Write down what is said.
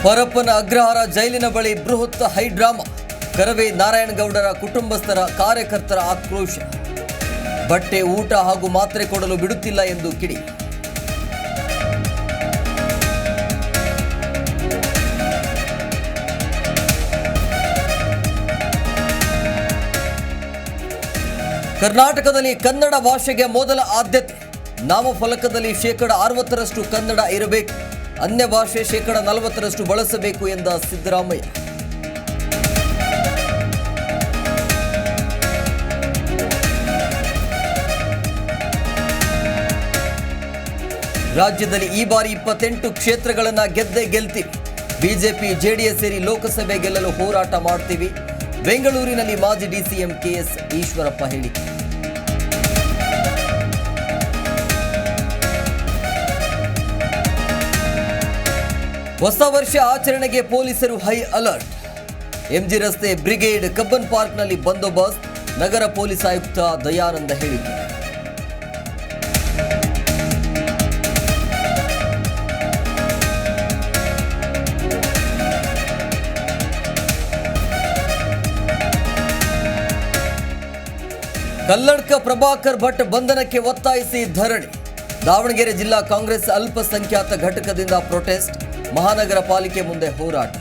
ಪರಪ್ಪನ ಅಗ್ರಹಾರ ಜೈಲಿನ ಬಳಿ ಬೃಹತ್ ಹೈಡ್ರಾಮಾ. ಕರವೇ ನಾರಾಯಣಗೌಡರ ಕುಟುಂಬಸ್ಥರ ಕಾರ್ಯಕರ್ತರ ಆಕ್ರೋಶ. ಬಟ್ಟೆ, ಊಟ ಹಾಗೂ ಮಾತ್ರೆ ಕೊಡಲು ಬಿಡುತ್ತಿಲ್ಲ ಎಂದು ಕಿಡಿ. ಕರ್ನಾಟಕದಲ್ಲಿ ಕನ್ನಡ ಭಾಷೆಗೆ ಮೊದಲ ಆದ್ಯತೆ. ನಾಮಫಲಕದಲ್ಲಿ 60% ಕನ್ನಡ ಇರಬೇಕು, ಅನ್ಯ ಭಾಷೆ 40% ಬಳಸಬೇಕು ಎಂದ ಸಿದ್ದರಾಮಯ್ಯ. ರಾಜ್ಯದಲ್ಲಿ ಈ ಬಾರಿ 28 ಕ್ಷೇತ್ರಗಳನ್ನು ಗೆಲ್ತೀವಿ. ಬಿಜೆಪಿ ಜೆಡಿಎಸ್ ಸೇರಿ ಲೋಕಸಭೆ ಗೆಲ್ಲಲು ಹೋರಾಟ ಮಾಡ್ತೀವಿ. ಬೆಂಗಳೂರಿನಲ್ಲಿ ಮಾಜಿ ಡಿಸಿಎಂ ಕೆಎಸ್ ಈಶ್ವರಪ್ಪ ಹೇಳಿಕೆ. ಹೊಸ ವರ್ಷ ಆಚರಣೆಗೆ ಪೊಲೀಸರು ಹೈ ಅಲರ್ಟ್. ಎಂಜಿ ರಸ್ತೆ, ಬ್ರಿಗೇಡ್, ಕಬ್ಬನ್ ಪಾರ್ಕ್ನಲ್ಲಿ ಬಂದೋಬಸ್ತ್. ನಗರ ಪೊಲೀಸ್ ಆಯುಕ್ತ ದಯಾನಂದ ಹೇಳಿಕೆ. ಕಲ್ಲಡ್ಕ ಪ್ರಭಾಕರ್ ಭಟ್ ಬಂಧನಕ್ಕೆ ಒತ್ತಾಯಿಸಿ ಧರಣಿ. ದಾವಣಗೆರೆ ಜಿಲ್ಲಾ ಕಾಂಗ್ರೆಸ್ ಅಲ್ಪಸಂಖ್ಯಾತ ಘಟಕದಿಂದ ಪ್ರೊಟೆಸ್ಟ್. ಮಹಾನಗರ ಪಾಲಿಕೆ ಮುಂದೆ ಹೋರಾಟ.